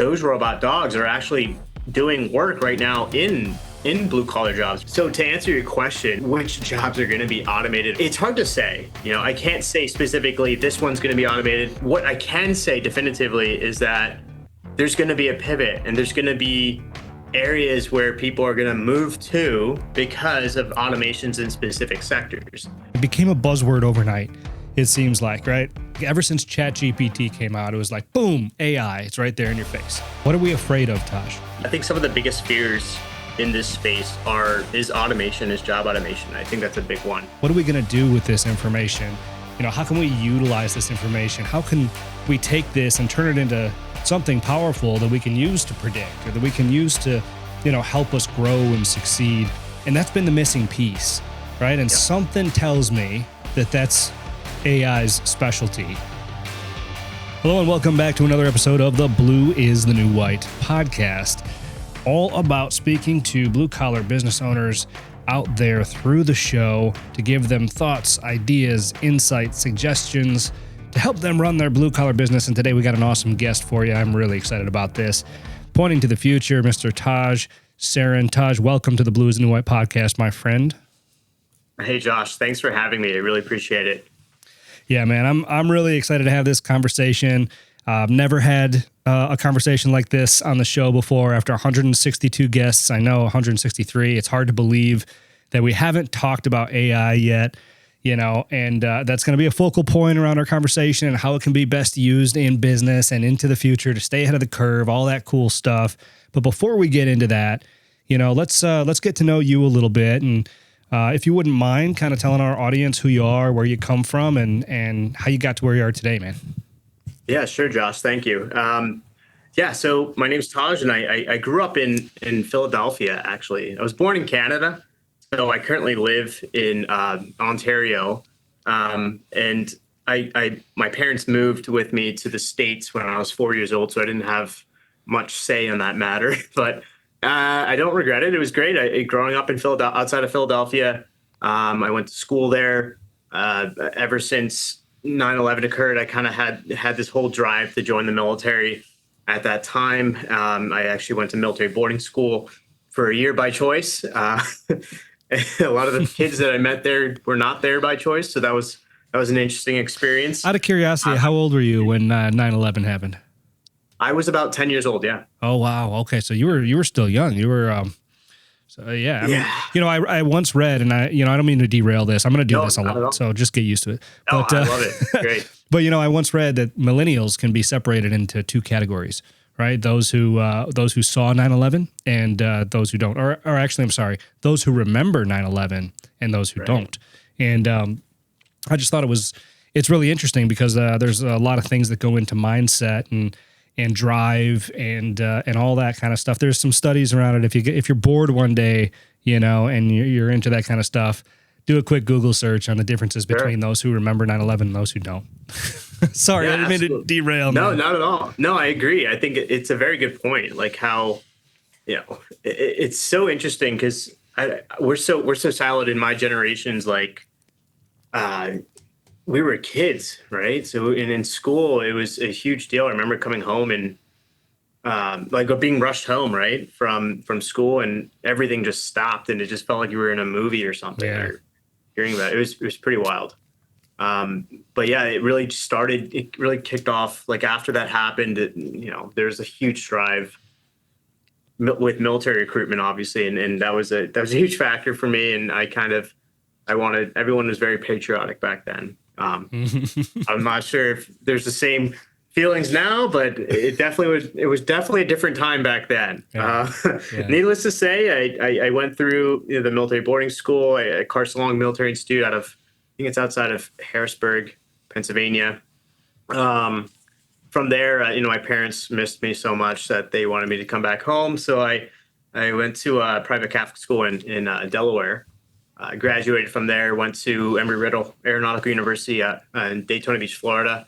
those robot dogs are actually doing work right now in blue collar jobs. So to answer your question, which jobs are going to be automated? It's hard to say. I can't say specifically this one's going to be automated. What I can say definitively is that there's going to be a pivot, and there's going to be areas where people are going to move to because of automations in specific sectors. It became a buzzword overnight, it seems like, right? Ever since ChatGPT came out, it was like, boom, AI, it's right there in your face. What are we afraid of, Taj? I think some of the biggest fears in this space is automation, is job automation. I think that's a big one. What are we going to do with this information? How can we utilize this information? How can we take this and turn it into something powerful that we can use to predict, or that we can use to, help us grow and succeed? And that's been the missing piece, right? And something tells me that that's AI's specialty. Hello and welcome back to another episode of the Blue is the New White podcast, all about speaking to blue-collar business owners out there through the show to give them thoughts, ideas, insights, suggestions to help them run their blue-collar business. And today we got an awesome guest for you. I'm really excited about this. Pointing to the future, Mr. Taj Sarin. Taj, welcome to the Blue is the New White podcast, my friend. Hey, Josh. Thanks for having me. I really appreciate it. Yeah, man, I'm really excited to have this conversation. I've never had a conversation like this on the show before. After 162 guests, I know 163. It's hard to believe that we haven't talked about AI yet, and that's going to be a focal point around our conversation and how it can be best used in business and into the future to stay ahead of the curve, all that cool stuff. But before we get into that, let's get to know you a little bit, and if you wouldn't mind kind of telling our audience who you are, where you come from, and how you got to where you are today, man. Yeah, sure, Josh. Thank you. So my name's Taj, and I grew up in Philadelphia, actually. I was born in Canada, so I currently live in Ontario. And my parents moved with me to the States when I was 4 years old, so I didn't have much say on that matter. But I don't regret it. It was great. Growing up in outside of Philadelphia, I went to school there. Ever since 9/11 occurred, I kind of had this whole drive to join the military. At that time, I actually went to military boarding school for a year by choice. A lot of the kids that I met there were not there by choice, so that was an interesting experience. Out of curiosity, how old were you when 9/11 happened? I was about 10 years old. Yeah. Oh wow. Okay, so you were still young. You were. So yeah, I once read, and I don't mean to derail this. I'm going to do this a lot, so just get used to it. No, I love it. Great. But I once read that millennials can be separated into two categories, right? Those who saw 9/11 and those who don't, or actually, I'm sorry, those who remember 9/11 and those who don't. And I just thought it's really interesting because there's a lot of things that go into mindset and drive and all that kind of stuff. There's some studies around it. If you're bored one day, and you're into that kind of stuff, do a quick Google search on the differences between those who remember 9/11 and those who don't. Sorry, I didn't mean to derail. No, not at all. No, I agree. I think it's a very good point. Like how, it's so interesting because we're so siloed in my generations. Like, we were kids, right? So in school, it was a huge deal. I remember coming home and being rushed home, right, from school, and everything just stopped, and it just felt like you were in a movie or something. Yeah. Or hearing that, it was pretty wild. But yeah, it really kicked off. Like after that happened, there's a huge drive with military recruitment, obviously, and that was a huge factor for me. And everyone was very patriotic back then. I'm not sure if there's the same feelings now, but it was definitely a different time back then. Needless to say, I went through the military boarding school at Carson Long Military Institute I think it's outside of Harrisburg, Pennsylvania. From there, my parents missed me so much that they wanted me to come back home. So I went to a private Catholic school in Delaware. I graduated from there, went to Embry-Riddle Aeronautical University in Daytona Beach, Florida.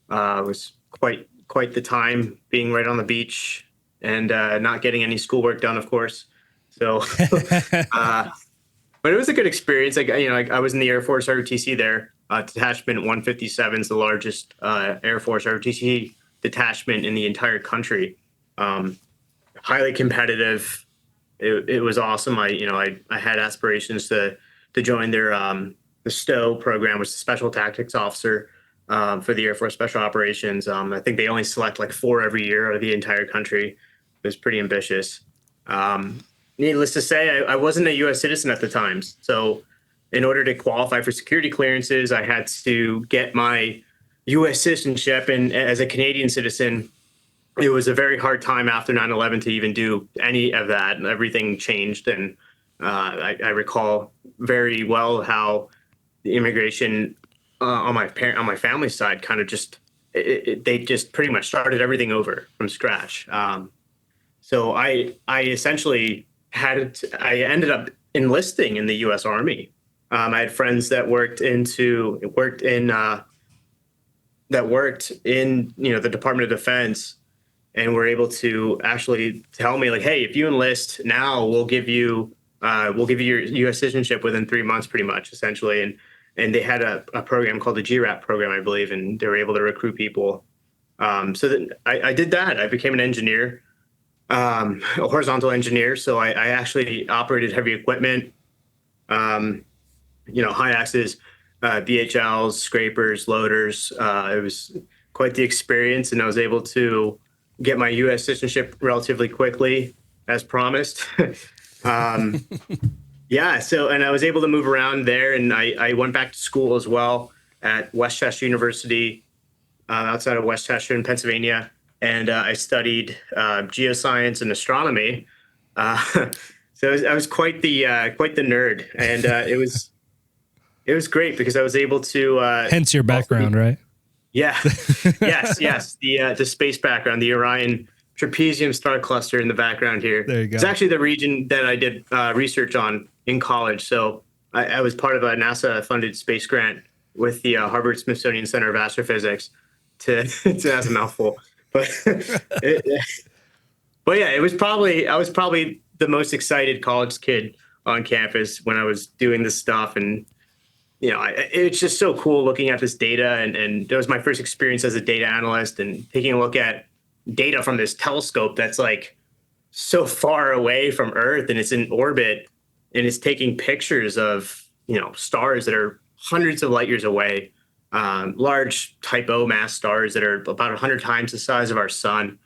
It was quite the time being right on the beach and not getting any schoolwork done, of course. So, but it was a good experience. I was in the Air Force ROTC there. Detachment 157 is the largest Air Force ROTC detachment in the entire country. Highly competitive. It was awesome. I had aspirations to join their the STO program, which is Special Tactics Officer for the Air Force Special Operations. I think they only select like 4 every year out of the entire country. It was pretty ambitious. Needless to say, I wasn't a U.S. citizen at the time, so in order to qualify for security clearances, I had to get my U.S. citizenship, and as a Canadian citizen, it was a very hard time after 9/11 to even do any of that. And everything changed. And I recall very well how the immigration on my family's side kind of just they just pretty much started everything over from scratch. So I essentially I ended up enlisting in the U.S. Army. I had friends that worked in the Department of Defense, and were able to actually tell me, like, hey, if you enlist now, we'll give you your U.S. citizenship within 3 months, pretty much, essentially. And they had a program called the GRAP program, I believe, and they were able to recruit people. So then I did that. I became an engineer, a horizontal engineer. So I actually operated heavy equipment, high axes, BHLs, scrapers, loaders. It was quite the experience, and I was able to get my U.S. citizenship relatively quickly, as promised. um, yeah, and I was able to move around there, and I went back to school as well at Westchester University, outside of Westchester in Pennsylvania, and I studied geoscience and astronomy. Uh, I was quite the nerd, and it was great because I was able to Hence your background, right? Yeah. Yes. The space background, the Orion trapezium star cluster in the background here. There you go. It's actually the region that I did research on in college. So I was part of a NASA-funded space grant with the Harvard-Smithsonian Center of Astrophysics. That's a mouthful, but but yeah, I was probably the most excited college kid on campus when I was doing this stuff. And it's just so cool looking at this data, and that was my first experience as a data analyst, and taking a look at data from this telescope that's like so far away from Earth, and it's in orbit, and it's taking pictures of stars that are hundreds of light years away, large Type O mass stars that are about 100 times the size of our sun.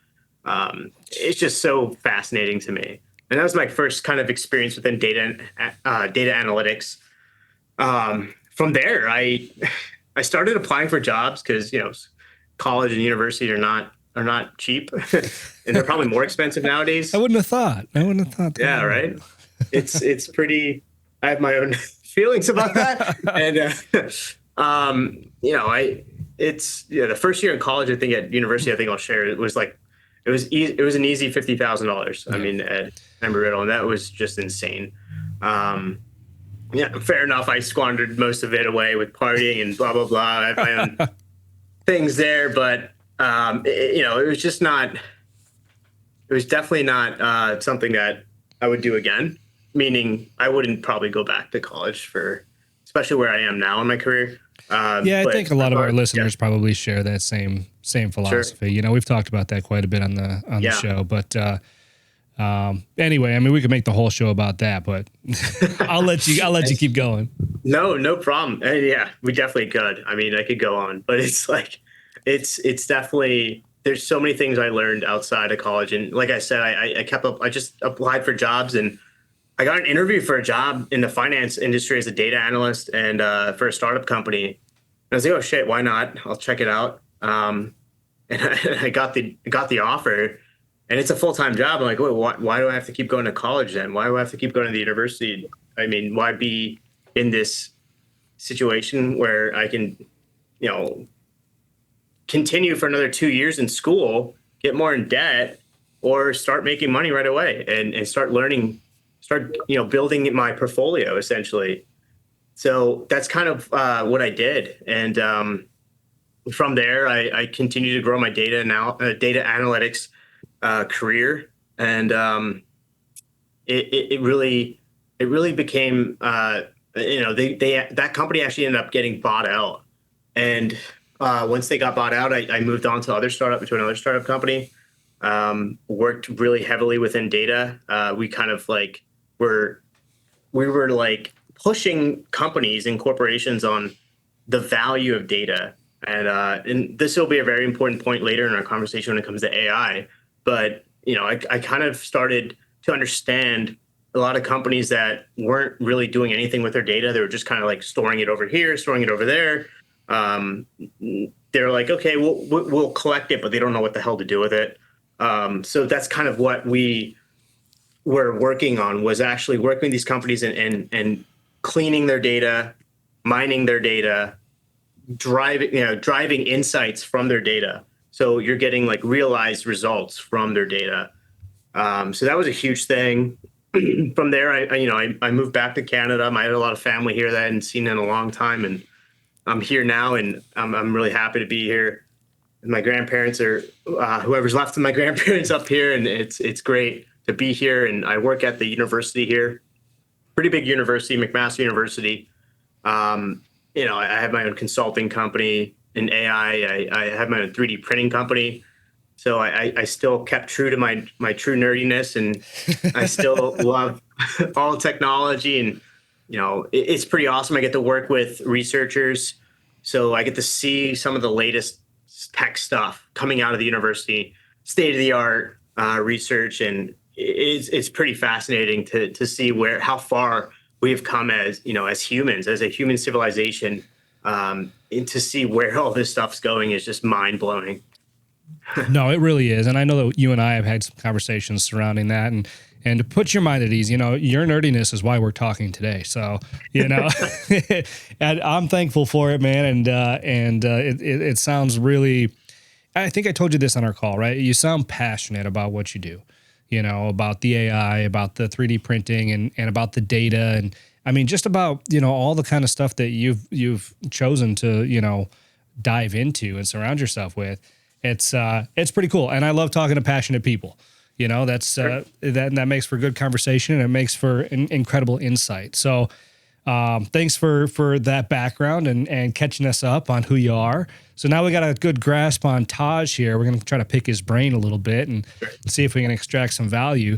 It's just so fascinating to me, and that was my first kind of experience within data analytics. From there, I started applying for jobs because college and university are not cheap, and they're probably more expensive nowadays. I wouldn't have thought that. Yeah, right. It's pretty. I have my own feelings about that, and the first year in college, I think at university, I think I'll share, it was like it was an easy $50,000. I mean, at Embry-Riddle, and that was just insane. Yeah, fair enough. I squandered most of it away with partying and blah, blah, blah. I have my own things there, but it was just not. It was definitely not something that I would do again. Meaning, I wouldn't probably go back to college especially where I am now in my career. I think a lot of our listeners probably share that same philosophy. Sure. We've talked about that quite a bit on the show, but. Anyway, I mean, we could make the whole show about that, but I'll let you keep going. No problem. Yeah, we definitely could. I mean, I could go on, but it's like, it's definitely, there's so many things I learned outside of college. And like I said, I just applied for jobs, and I got an interview for a job in the finance industry as a data analyst, and for a startup company. And I was like, oh shit, why not? I'll check it out. And I got the offer. And it's a full-time job. I'm like, wait, why do I have to keep going to college then? Why do I have to keep going to the university? I mean, why be in this situation where I can, continue for another 2 years in school, get more in debt, or start making money right away and start building my portfolio, essentially. So that's kind of what I did. And from there, I continued to grow my data analytics career, and it really became that company actually ended up getting bought out, and once they got bought out, I moved on to another startup company, worked really heavily within data. We kind of like were we were like pushing companies and corporations on the value of data. And this will be a very important point later in our conversation when it comes to AI. But I kind of started to understand a lot of companies that weren't really doing anything with their data. They were just kind of like storing it over here, storing it over there. Um, they're like, okay, we'll collect it, but they don't know what the hell to do with it. So that's kind of what we were working on, was actually working with these companies and cleaning their data, mining their data, driving insights from their data. So you're getting like realized results from their data. So that was a huge thing. From there, I moved back to Canada. I had a lot of family here that I hadn't seen in a long time, and I'm here now, and I'm really happy to be here. My grandparents are whoever's left of my grandparents up here, and it's great to be here. And I work at the university here, pretty big university, McMaster University. I have my own consulting company in AI. I have my own 3D printing company. So I still kept true to my true nerdiness, and I still love all technology. And it's pretty awesome. I get to work with researchers, so I get to see some of the latest tech stuff coming out of the university, state of the art research, and it's pretty fascinating to see how far we've come as humans, as a human civilization. And to see where all this stuff's going is just mind blowing. No, it really is. And I know that you and I have had some conversations surrounding that, and to put your mind at ease, your nerdiness is why we're talking today. So, and I'm thankful for it, man. And it sounds really, I think I told you this on our call, right? You sound passionate about what you do, about the AI, about the 3D printing, and about the data. And I mean, just about, all the kind of stuff that you've chosen to, dive into and surround yourself with. It's pretty cool. And I love talking to passionate people. That's that makes for good conversation, and it makes for incredible insight. So thanks for that background and catching us up on who you are. So now we got a good grasp on Taj here. We're going to try to pick his brain a little bit and see if we can extract some value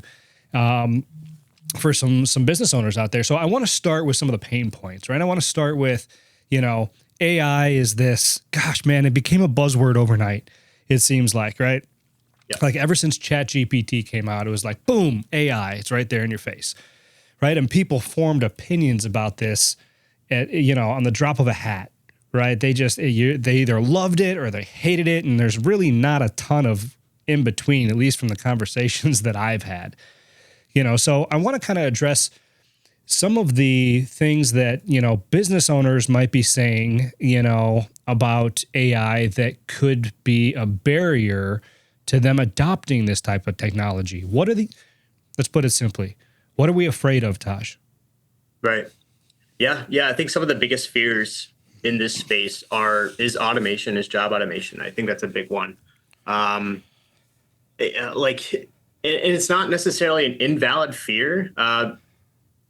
for some business owners out there. So I want to start with some of the pain points, right? I want to start with, AI is this, gosh, man, it became a buzzword overnight. It seems like, right? Yeah. Like ever since ChatGPT came out, it was like, boom, AI, it's right there in your face, right? And people formed opinions about this on the drop of a hat, right? They either loved it or they hated it. And there's really not a ton of in between, at least from the conversations that I've had, so I want to kind of address some of the things that, business owners might be saying, about AI that could be a barrier to them adopting this type of technology. Let's put it simply, what are we afraid of, Taj? Right. Yeah. I think some of the biggest fears in this space is automation, is job automation. I think that's a big one. And it's not necessarily an invalid fear.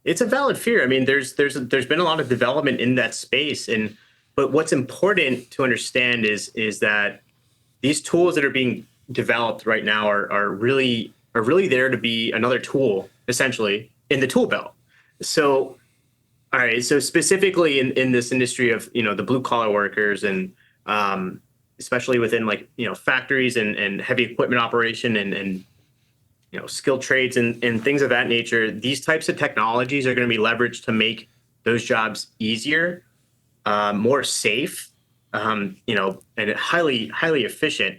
It's a valid fear. I mean, there's been a lot of development in that space, but what's important to understand is that these tools that are being developed right now are really there to be another tool, essentially, in the tool belt. So, all right. So specifically in this industry of the blue collar workers, and especially within factories and heavy equipment operation and skilled trades and things of that nature, these types of technologies are going to be leveraged to make those jobs easier, more safe, and highly efficient.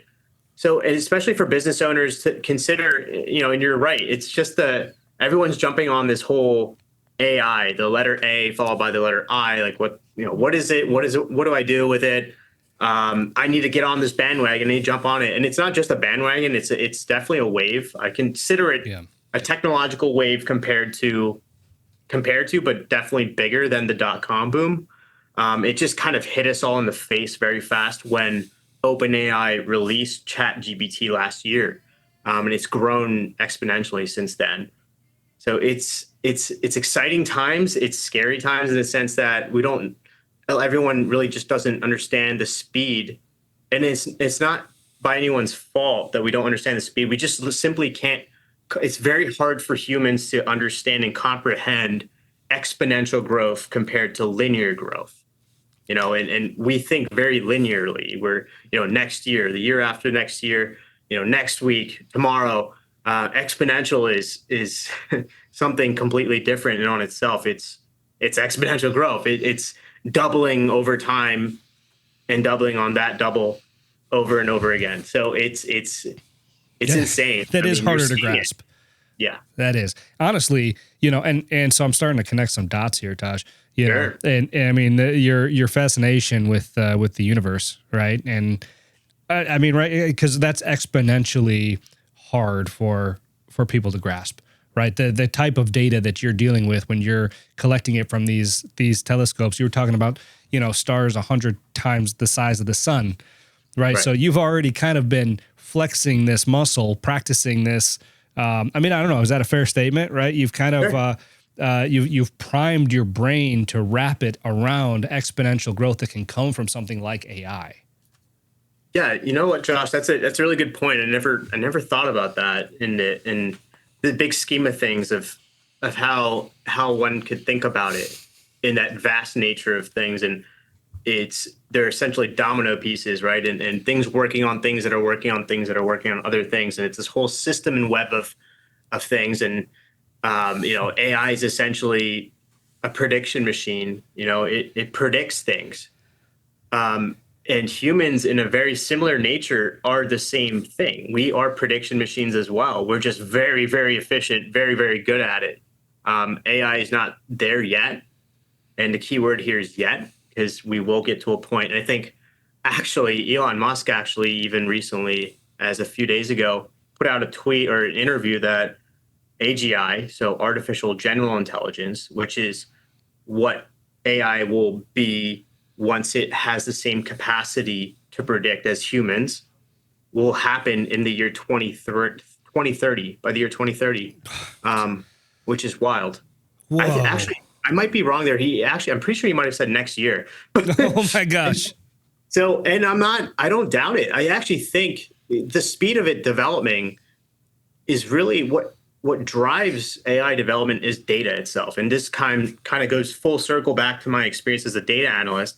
So, and especially for business owners to consider, and you're right, it's just everyone's jumping on this whole AI, the letter A followed by the letter I, like what is it? What is it? What do I do with it? I need to get on this bandwagon. I need to jump on it. And it's not just a bandwagon. It's definitely a wave. I consider it a technological wave compared to, but definitely bigger than the .com boom. It just kind of hit us all in the face very fast when OpenAI released ChatGPT last year. And it's grown exponentially since then. So it's exciting times. It's scary times in the sense that everyone really just doesn't understand the speed. And it's not by anyone's fault that we don't understand the speed. We just simply can't. It's very hard for humans to understand and comprehend exponential growth compared to linear growth. And we think very linearly. We're, next year, the year after next year, next week, tomorrow. Exponential is something completely different in on itself. It's exponential growth. It's doubling over time and doubling on that double over and over again. So it's insane. That is You're harder to seeing it. grasp. Yeah. That is honestly, and so I'm starting to connect some dots here, Taj. Sure. And I mean your fascination with the universe, right? And I mean, right, because that's exponentially hard for people to grasp, right? The type of data that you're dealing with when you're collecting it from these telescopes. You were talking about, stars 100 times the size of the sun, right? So you've already kind of been flexing this muscle, practicing this. I mean, I don't know. Is that a fair statement, right? You've kind of you've primed your brain to wrap it around exponential growth that can come from something like AI. Yeah, you know what, Josh? That's a really good point. I never thought about that in the big scheme of things of how one could think about it in that vast nature of things. And they're essentially domino pieces, right? And things working on things that are working on things that are working on other things. And it's this whole system and web of things. And AI is essentially a prediction machine. It predicts things. And humans in a very similar nature are the same thing. We are prediction machines as well. We're just very, very efficient, very, very good at it. AI is not there yet. And the key word here is yet, because we will get to a point. And I think actually Elon Musk even recently, as a few days ago, put out a tweet or an interview that AGI, so artificial general intelligence, which is what AI will be once it has the same capacity to predict as humans, will happen in the year 2030, by the year 2030, which is wild. I might be wrong there. I'm pretty sure he might have said next year. Oh my gosh. And I don't doubt it. I actually think the speed of it developing is really what drives AI development is data itself. And this kind of goes full circle back to my experience as a data analyst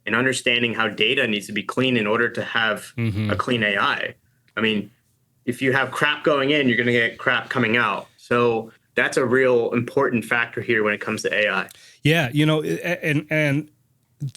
and understanding how data needs to be clean in order to have a clean AI. I mean, if you have crap going in, you're going to get crap coming out. So that's a real important factor here when it comes to AI. Yeah, and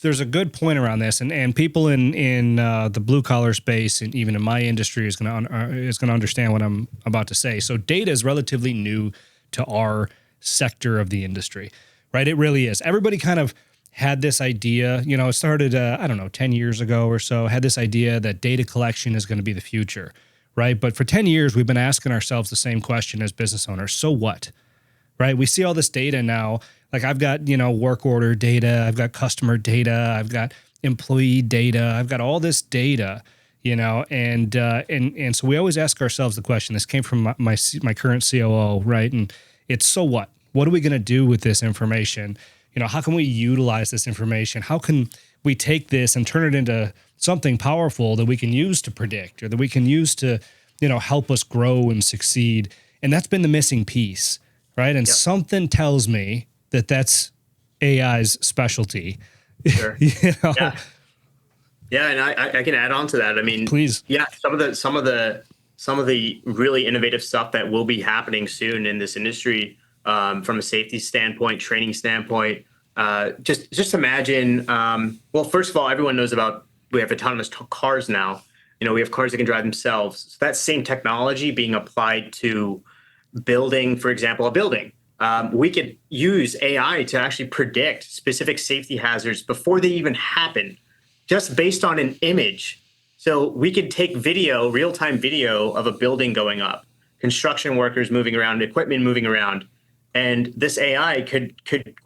there's a good point around this, and people in the blue collar space and even in my industry is going to understand what I'm about to say. So data is relatively new to our sector of the industry, right? It really is. Everybody kind of had this idea, it started, 10 years ago or so, had this idea that data collection is going to be the future, right? But for 10 years, we've been asking ourselves the same question as business owners. So what, right? We see all this data now. Like I've got, work order data, I've got customer data, I've got employee data, I've got all this data, and so we always ask ourselves the question. This came from my current COO, right? And it's, so what? What are we going to do with this information? How can we utilize this information? How can we take this and turn it into something powerful that we can use to predict, or that we can use to, help us grow and succeed? And that's been the missing piece, right? And something tells me that that's AI's specialty. Sure. Yeah. Yeah, and I can add on to that. I mean, please. Yeah, some of the really innovative stuff that will be happening soon in this industry, from a safety standpoint, training standpoint. Just imagine. Well, first of all, everyone knows we have autonomous cars now. We have cars that can drive themselves. So that same technology being applied to building, for example, a building. We could use AI to actually predict specific safety hazards before they even happen, just based on an image. So we could take real-time video of a building going up, construction workers moving around, equipment moving around, and this AI could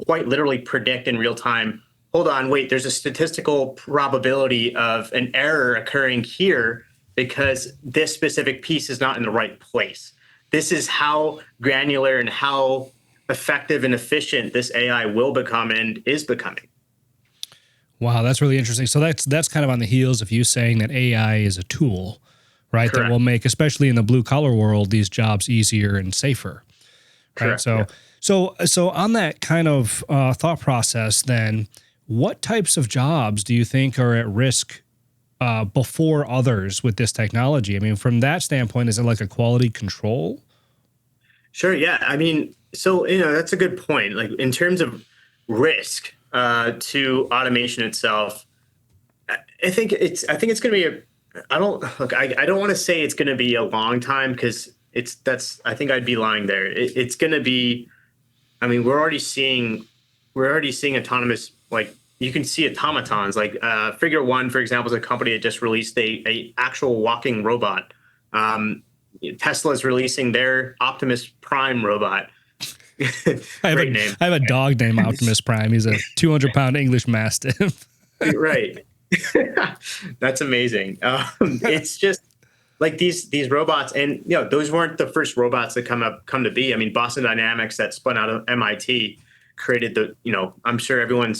quite literally predict in real time, hold on, wait, there's a statistical probability of an error occurring here because this specific piece is not in the right place. This is how granular and how effective and efficient this AI will become and is becoming. Wow, that's really interesting. So that's kind of on the heels of you saying that AI is a tool, right? That will Correct. make, especially in the blue collar world, these jobs easier and safer, right? Correct. Yeah. So on that kind of thought process, then what types of jobs do you think are at risk before others with this technology? I mean, from that standpoint, is it like a quality control? Sure. Yeah. I mean, so that's a good point. Like in terms of risk to automation itself, I think it's going to be a. I don't look. I don't want to say it's going to be a long time because I think I'd be lying there. It's going to be. I mean, we're already seeing autonomous, like you can see automatons like Figure One, for example, is a company that just released a actual walking robot. um, Tesla's releasing their Optimus Prime robot. I have a Great name. I have a dog named Optimus Prime. He's a 200-pound English Mastiff. Right. That's amazing. It's just like these robots, and those weren't the first robots that come to be. I mean, Boston Dynamics, that spun out of MIT, created I'm sure everyone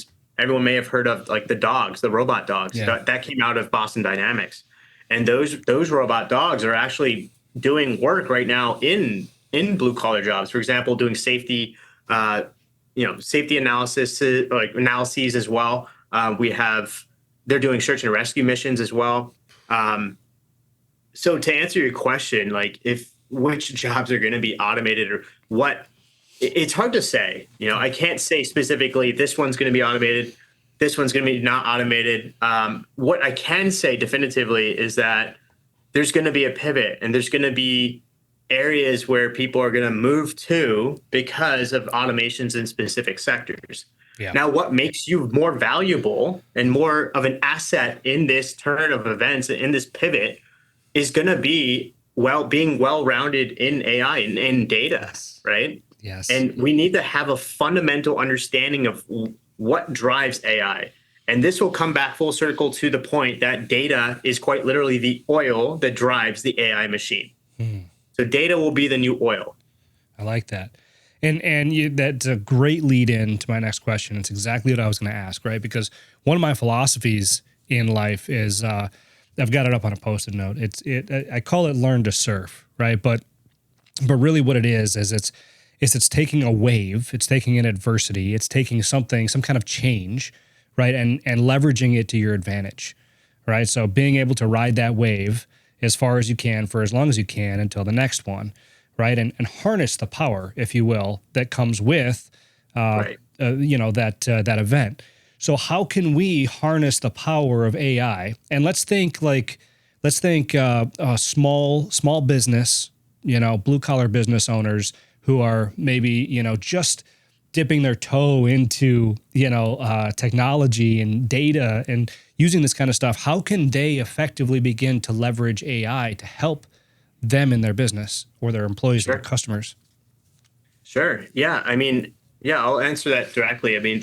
may have heard of like the robot dogs Yeah. that came out of Boston Dynamics, and those robot dogs are actually doing work right now in blue collar jobs. For example, doing safety analysis, like analyses as well. They're doing search and rescue missions as well. So to answer your question, like if which jobs are going to be automated or what, it's hard to say. I can't say specifically this one's going to be automated, this one's going to be not automated. What I can say definitively is that there's going to be a pivot, and there's going to be areas where people are going to move to because of automations in specific sectors. Yeah. Now, what makes you more valuable and more of an asset in this turn of events, in this pivot, is going to be being well-rounded in AI and in data, Yes. right? Yes. And we need to have a fundamental understanding of what drives AI. And this will come back full circle to the point that data is quite literally the oil that drives the AI machine. So data will be the new oil. I like that. And that's a great lead in to my next question. It's exactly what I was going to ask, right? Because one of my philosophies in life is I've got it up on a Post-it note. I call it learn to surf, right? But really what it is it's taking a wave, it's taking an adversity, it's taking some kind of change, right? And leveraging it to your advantage, right? So being able to ride that wave as far as you can for as long as you can until the next one, right? And harness the power, if you will, that comes with Right. that event. So how can we harness the power of AI? And let's think small business, blue collar business owners who are maybe just dipping their toe into technology and data and using this kind of stuff. How can they effectively begin to leverage AI to help them in their business or their employees or their Sure. customers? Sure. Yeah. I mean, yeah, I'll answer that directly. I mean,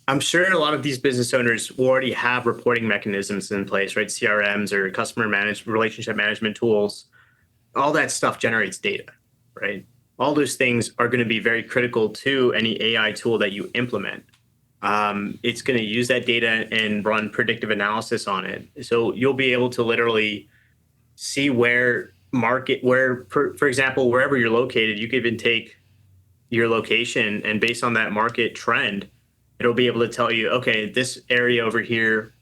I'm sure a lot of these business owners will already have reporting mechanisms in place, right? CRMs or relationship management tools. All that stuff generates data, right? All those things are going to be very critical to any AI tool that you implement. It's going to use that data and run predictive analysis on it. So you'll be able to literally see for example, wherever you're located, you could even take your location, and based on that market trend, it'll be able to tell you, okay, this area over here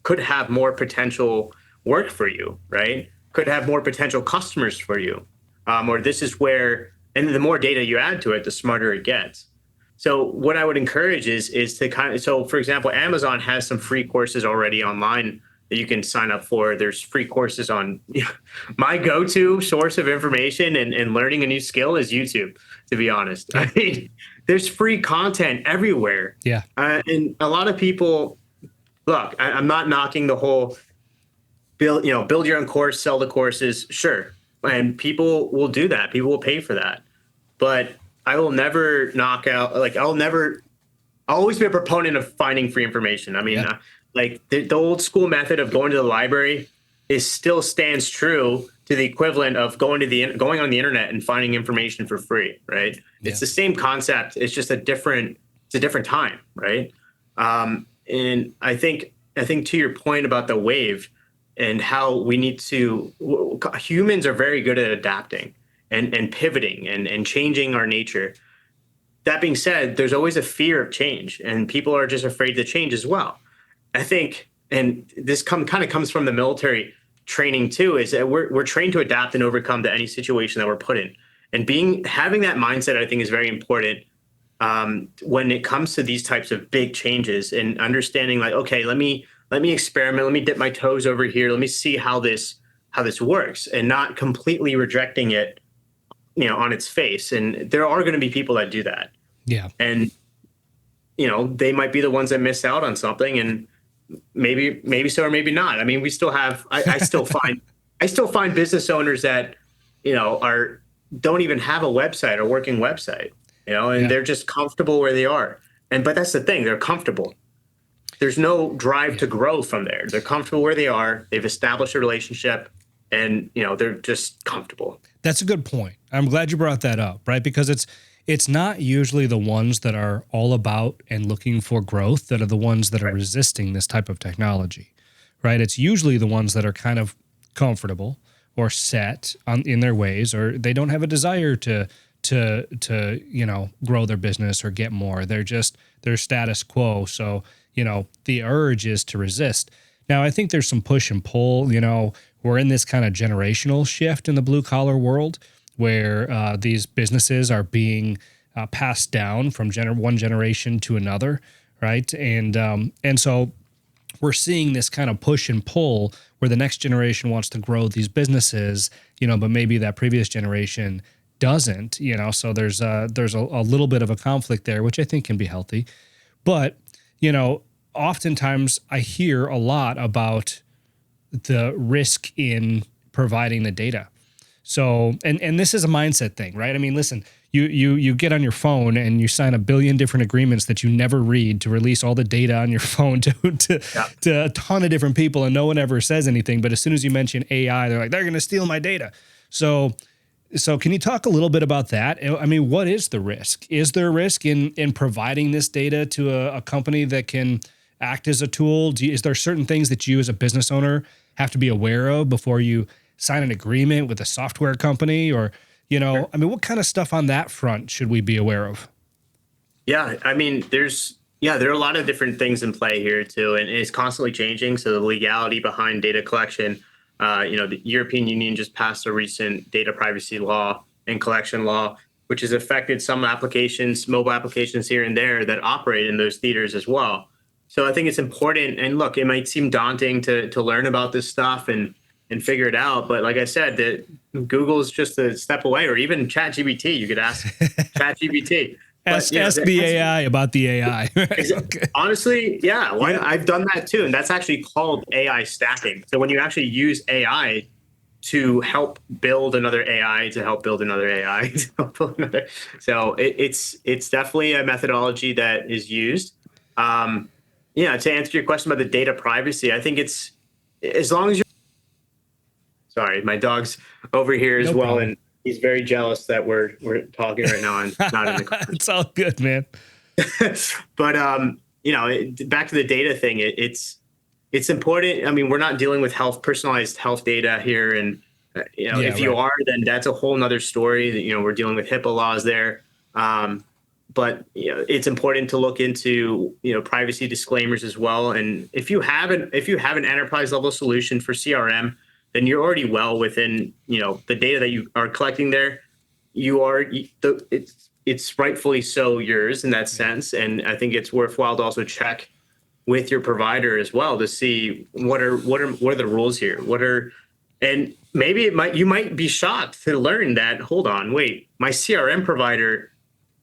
could have more potential work for you, right? Could have more potential customers for you. Or this is where, and the more data you add to it, the smarter it gets. So what I would encourage is to so for example, Amazon has some free courses already online that you can sign up for. There's free courses on my go-to source of information and learning a new skill is YouTube, to be honest. Yeah. I mean, there's free content everywhere. Yeah. And a lot of people, look, I'm not knocking the whole build your own course, sell the courses. Sure. And people will do that. People will pay for that. But I will never I'll always be a proponent of finding free information. I mean, Yeah. like the old school method of going to the library still stands true to the equivalent of going on the internet and finding information for free, right? Yeah. It's the same concept. It's just a different time, right? And I think to your point about the wave, and how we need to, humans are very good at adapting and pivoting and changing our nature. That being said, there's always a fear of change, and people are just afraid to change as well. I think, and this kind of comes from the military training too, is that we're trained to adapt and overcome to any situation that we're put in. And having that mindset, I think, is very important when it comes to these types of big changes, and understanding like, okay, let me experiment, let me dip my toes over here, let me see how this works, and not completely rejecting it, on its face. And there are going to be people that do that. Yeah. And they might be the ones that miss out on something, and maybe so, or maybe not. I mean, we still have, I still find business owners that, don't even have a website or working website, and they're just comfortable where they are. But that's the thing, they're comfortable. There's no drive to grow from there. They're comfortable where they are. They've established a relationship, and, they're just comfortable. That's a good point. I'm glad you brought that up, right? Because it's not usually the ones that are all about and looking for growth that are the ones that are resisting this type of technology, right? It's usually the ones that are kind of comfortable or set in their ways, or they don't have a desire to grow their business or get more. They're status quo. So, the urge is to resist. Now, I think there's some push and pull. We're in this kind of generational shift in the blue collar world, where these businesses are being passed down from one generation to another, right? And so we're seeing this kind of push and pull where the next generation wants to grow these businesses, but maybe that previous generation doesn't, So there's a little bit of a conflict there, which I think can be healthy. But oftentimes I hear a lot about the risk in providing the data. So, and this is a mindset thing, right? I mean, listen, you get on your phone and you sign 1 billion different agreements that you never read to release all the data on your phone to a ton of different people, and no one ever says anything. But as soon as you mention AI, they're like, they're going to steal my data. So can you talk a little bit about that? I mean, what is the risk? Is there a risk in providing this data to a company that can act as a tool? Is there certain things that you as a business owner have to be aware of before you sign an agreement with a software company? Or, Sure. I mean, what kind of stuff on that front should we be aware of? Yeah, I mean, there are a lot of different things in play here too, and it's constantly changing. So the legality behind data collection, the European Union just passed a recent data privacy law and collection law, which has affected some applications, mobile applications here and there that operate in those theaters as well. So I think it's important. And look, it might seem daunting to learn about this stuff and figure it out. But like I said, that Google is just a step away, or even ChatGPT. You could ask ChatGPT. Ask the AI about the AI. Okay. Honestly, yeah, I've done that too. And that's actually called AI stacking. So when you actually use AI to help build another AI, to help build another AI, to help build another. So it's definitely a methodology that is used. To answer your question about the data privacy, I think it's, as long as you're, sorry, my dog's over here as well. Problem. And he's very jealous that we're talking right now and not in the car. It's all good, man. But back to the data thing, it's important. I mean, we're not dealing with personalized health data here, and if you are, then that's a whole nother story. That we're dealing with HIPAA laws there. But it's important to look into privacy disclaimers as well. And if you have an enterprise level solution for CRM, then you're already well within the data that you are collecting there. It's rightfully so yours in that sense. And I think it's worthwhile to also check with your provider as well to see what are the rules here. And maybe you might be shocked to learn that, hold on, wait, my CRM provider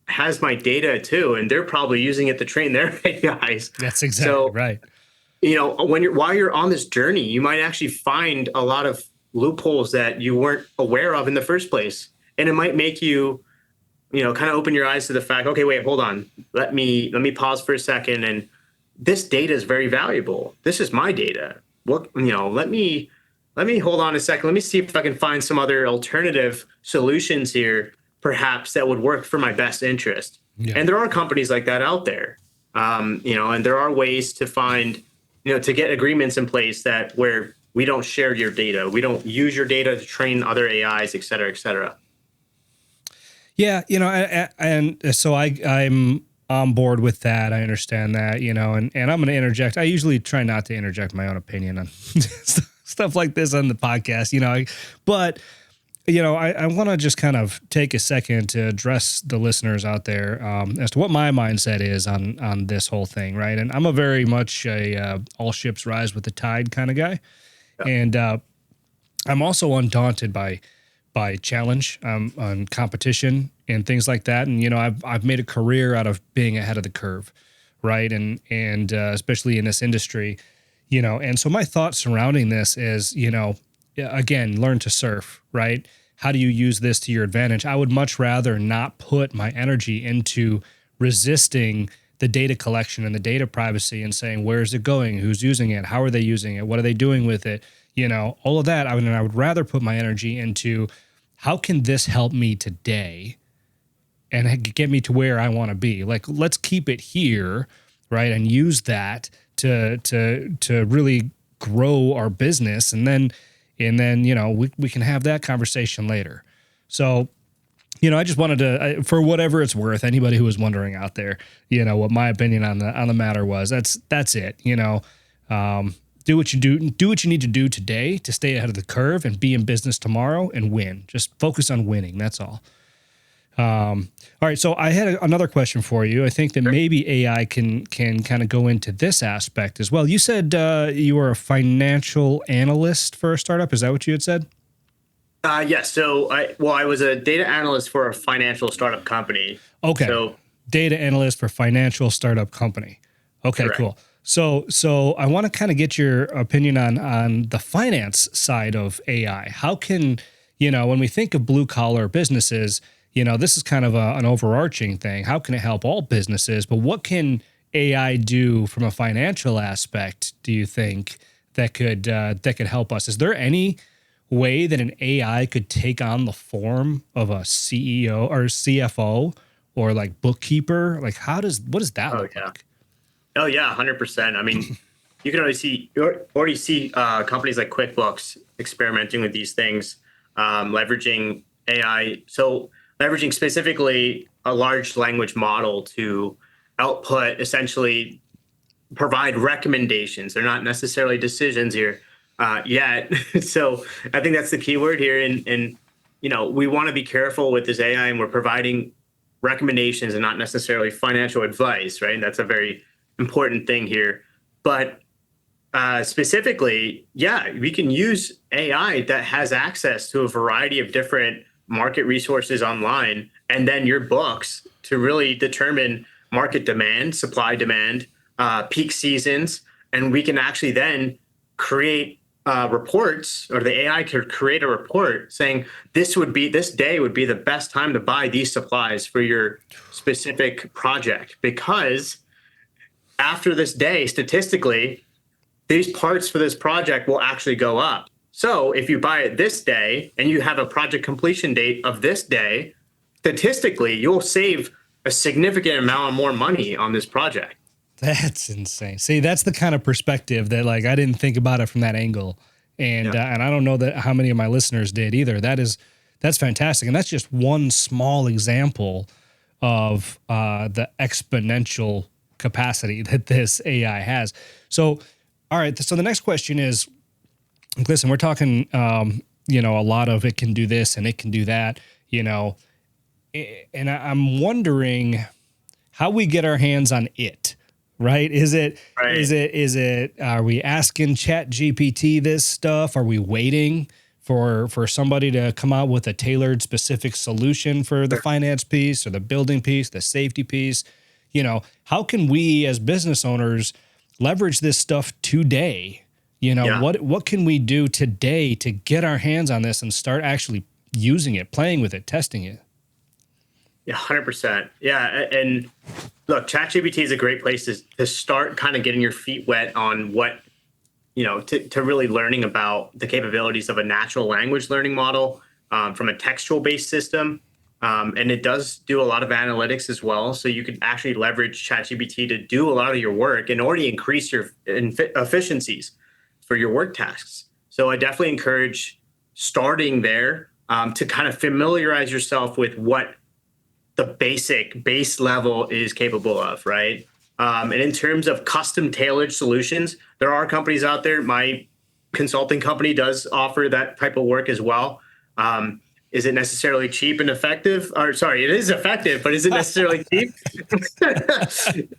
has my data too, and they're probably using it to train their AIs. That's exactly right. While you're on this journey, you might actually find a lot of loopholes that you weren't aware of in the first place, and it might make you, kind of open your eyes to the fact, okay, wait, hold on, let me pause for a second, and this data is very valuable. This is my data. Let me hold on a second. Let me see if I can find some other alternative solutions here, perhaps, that would work for my best interest. Yeah. And there are companies like that out there, and there are ways to find, to get agreements in place where we don't share your data. We don't use your data to train other AIs, et cetera, et cetera. Yeah, and so I'm on board with that. I understand that, and I'm going to interject. I usually try not to interject my own opinion on stuff like this on the podcast, but I want to just kind of take a second to address the listeners out there as to what my mindset is on this whole thing, right? And I'm a very much a all ships rise with the tide kind of guy, Yeah. and I'm also undaunted by challenge, on competition and things like that. And I've made a career out of being ahead of the curve, right? And especially in this industry, And so my thought surrounding this is, again, learn to surf, right? How do you use this to your advantage? I would much rather not put my energy into resisting the data collection and the data privacy and saying, where is it going? Who's using it? How are they using it? What are they doing with it? All of that. I would rather put my energy into how can this help me today and get me to where I want to be? Like, let's keep it here, right? And use that to really grow our business. And then, we can have that conversation later. So, I just wanted to, for whatever it's worth, anybody who was wondering out there, what my opinion on the matter was, that's it. Do what you need to do today to stay ahead of the curve and be in business tomorrow and win. Just focus on winning. That's all. All right. So I had another question for you. I think that maybe AI can kind of go into this aspect as well. You said you were a financial analyst for a startup. Is that what you had said? Yes. So I was a data analyst for a financial startup company. Okay. So data analyst for financial startup company. Okay, correct. Cool. So I want to kind of get your opinion on the finance side of AI. How can, when we think of blue collar businesses, this is kind of an overarching thing. How can it help all businesses? But what can AI do from a financial aspect, do you think, that could help us? Is there any way that an AI could take on the form of a CEO or CFO or like bookkeeper? Like what does that look like? Oh yeah, 100%. I mean, you can already see companies like QuickBooks experimenting with these things, leveraging AI. So leveraging specifically a large language model to output, essentially provide recommendations. They're not necessarily decisions here yet. So I think that's the key word here. And we want to be careful with this AI, and we're providing recommendations and not necessarily financial advice, right? And that's a very important thing here. But specifically, we can use AI that has access to a variety of different market resources online, and then your books to really determine market demand, supply demand, peak seasons, and we can actually then create reports, or the AI could create a report saying this day would be the best time to buy these supplies for your specific project, because after this day, statistically, these parts for this project will actually go up. So if you buy it this day and you have a project completion date of this day, statistically, you'll save a significant amount more money on this project. That's insane. See, that's the kind of perspective that, like, I didn't think about it from that angle. And and I don't know that how many of my listeners did either. That's fantastic. And that's just one small example of the exponential capacity that this AI has. So, all right. So the next question is, listen, we're talking, a lot of it can do this and it can do that, and I'm wondering how we get our hands on it, right? Is it, are we asking Chat GPT this stuff? Are we waiting for somebody to come out with a tailored specific solution for the finance piece or the building piece, the safety piece? How can we as business owners leverage this stuff today? What can we do today to get our hands on this and start actually using it, playing with it, testing it? Yeah, 100%. Yeah. And look, ChatGPT is a great place to start kind of getting your feet wet on what, to really learning about the capabilities of a natural language learning model from a textual based system. And it does do a lot of analytics as well. So you could actually leverage ChatGPT to do a lot of your work and already increase your efficiencies for your work tasks. So I definitely encourage starting there, to kind of familiarize yourself with what the base level is capable of, right? And in terms of custom tailored solutions, there are companies out there. My consulting company does offer that type of work as well. Is it necessarily cheap and effective? Or sorry, it is effective, but is it necessarily cheap?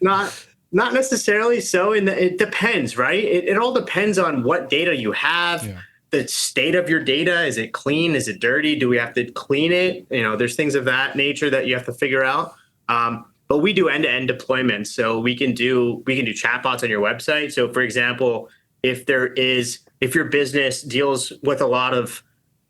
not not necessarily so. And it depends, right? It all depends on what data you have, Yeah. the state of your data. Is it clean? Is it dirty? Do we have to clean it? There's things of that nature that you have to figure out. But we do end-to-end deployments, so we can do chatbots on your website. So, for example, if your business deals with a lot of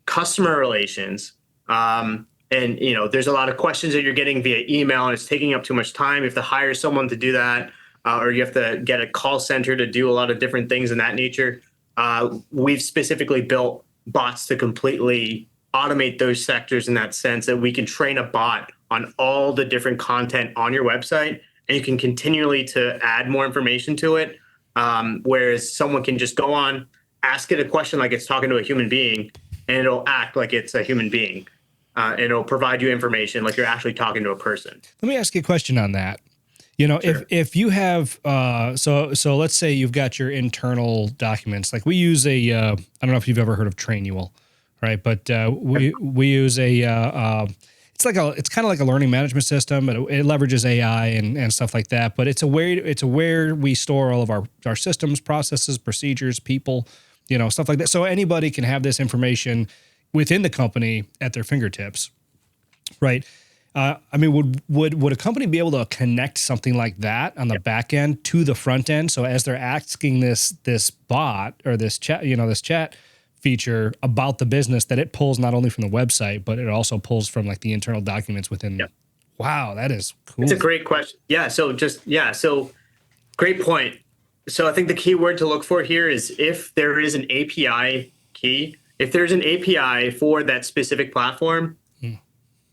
customer relations, and there's a lot of questions that you're getting via email, and it's taking up too much time. You have to hire someone to do that, or you have to get a call center to do a lot of different things in that nature. We've specifically built bots to completely automate those sectors in that sense, that we can train a bot on all the different content on your website, and you can continually to add more information to it. Whereas someone can just go on, ask it a question like it's talking to a human being, and it'll act like it's a human being. And it'll provide you information like you're actually talking to a person. Let me ask you a question on that. Sure. If you have, so let's say you've got your internal documents, like we use I don't know if you've ever heard of Trainual, right? But we use it's kind of like a learning management system, but it leverages AI and stuff like that. But it's a where we store all of our systems, processes, procedures, people, stuff like that. So anybody can have this information within the company at their fingertips, right? I mean, would a company be able to connect something like that on the back end to the front end? So as they're asking this bot or this chat, this chat feature about the business, that it pulls not only from the website, but it also pulls from like the internal documents within. Yep. Wow, that is cool. It's a great question. Yeah. So great point. So I think the key word to look for here is if there is an API key, if there's an API for that specific platform,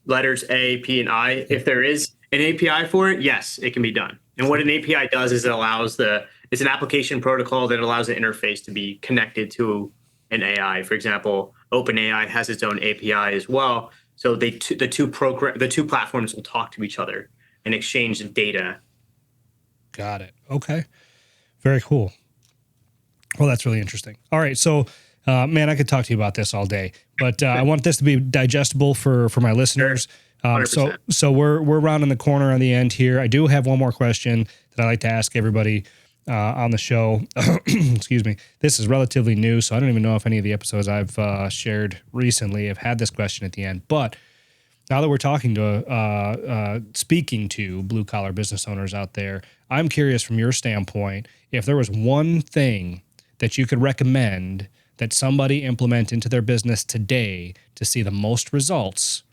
letters A, P, and I. If there is an API for it, yes, it can be done. And what an API does is it's an application protocol that allows an interface to be connected to an AI. For example, OpenAI has its own API as well. So the two platforms will talk to each other and exchange data. Got it. Okay. Very cool. Well, that's really interesting. All right. So, man, I could talk to you about this all day, but I want this to be digestible for my listeners. So we're rounding the corner on the end here. I do have one more question that I like to ask everybody on the show. Excuse me. This is relatively new, so I don't even know if any of the episodes I've shared recently have had this question at the end. But now that we're talking to, speaking to blue collar business owners out there, I'm curious from your standpoint, if there was one thing that you could recommend that somebody implement into their business today to see the most results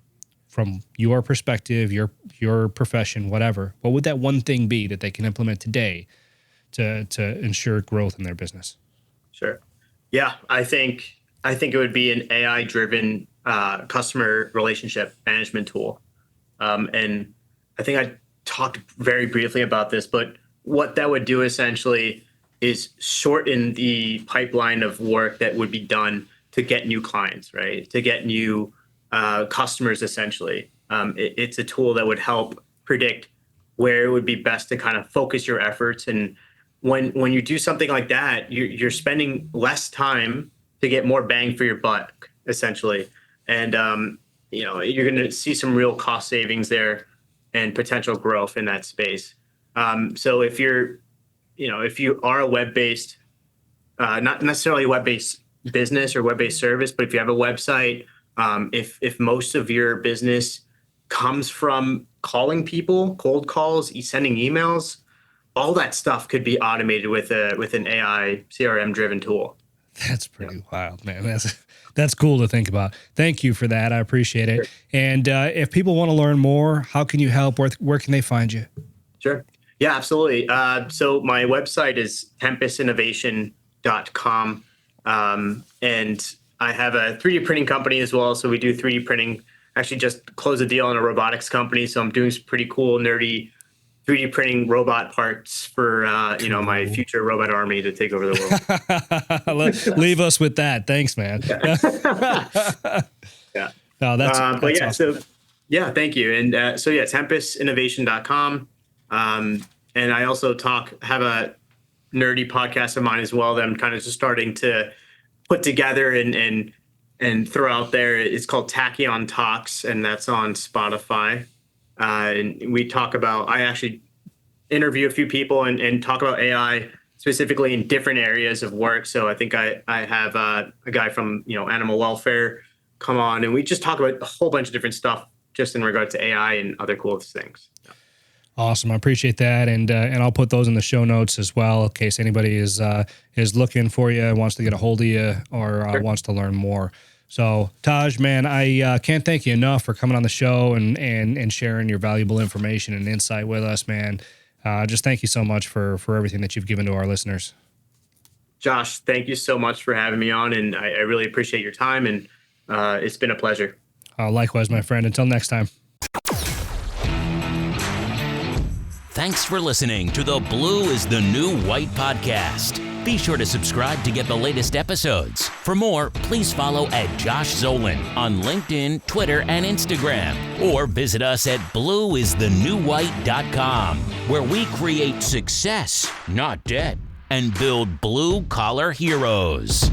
from your perspective, your profession, whatever, what would that one thing be that they can implement today to ensure growth in their business? Sure. Yeah, I think it would be an AI-driven customer relationship management tool. And I think I talked very briefly about this, but what that would do essentially is shorten the pipeline of work that would be done to get new clients, right? To get new customers, essentially. It's a tool that would help predict where it would be best to kind of focus your efforts. And when you do something like that, you're spending less time to get more bang for your buck, essentially. And you're going to see some real cost savings there and potential growth in that space. So if you are a web-based, not necessarily a web-based business or web-based service, but if you have a website, if most of your business comes from calling people, cold calls, sending emails, all that stuff could be automated with an AI CRM-driven tool. That's pretty wild, man. That's cool to think about. Thank you for that. I appreciate it. Sure. And if people want to learn more, how can you help? Where can they find you? Sure. Yeah, absolutely. So my website is tempustinnovation.com. And I have a 3D printing company as well. So we do 3D printing. Actually just closed a deal on a robotics company. So I'm doing some pretty cool, nerdy 3D printing robot parts for my future robot army to take over the world. Leave us with that. Thanks, man. Yeah. No, that's yeah, awesome. so yeah, thank you. And tempestinnovation.com. And I also have a nerdy podcast of mine as well that I'm kind of just starting to put together and throw out there. It's called Tachyon Talks, and that's on Spotify. And I actually interview a few people and talk about AI specifically in different areas of work. So I think I have a guy from animal welfare come on, and we just talk about a whole bunch of different stuff just in regard to AI and other cool things. Awesome. I appreciate that. And I'll put those in the show notes as well, in case anybody is looking for you, wants to get a hold of you, or Sure. wants to learn more. So Taj, man, I can't thank you enough for coming on the show and sharing your valuable information and insight with us, man. Just thank you so much for everything that you've given to our listeners. Josh, thank you so much for having me on, and I really appreciate your time, and it's been a pleasure. Likewise, my friend. Until next time. Thanks for listening to the Blue is the New White podcast. Be sure to subscribe to get the latest episodes. For more, please follow at Josh Zolan on LinkedIn, Twitter, and Instagram. Or visit us at blueisthenewwhite.com, where we create success, not debt, and build blue-collar heroes.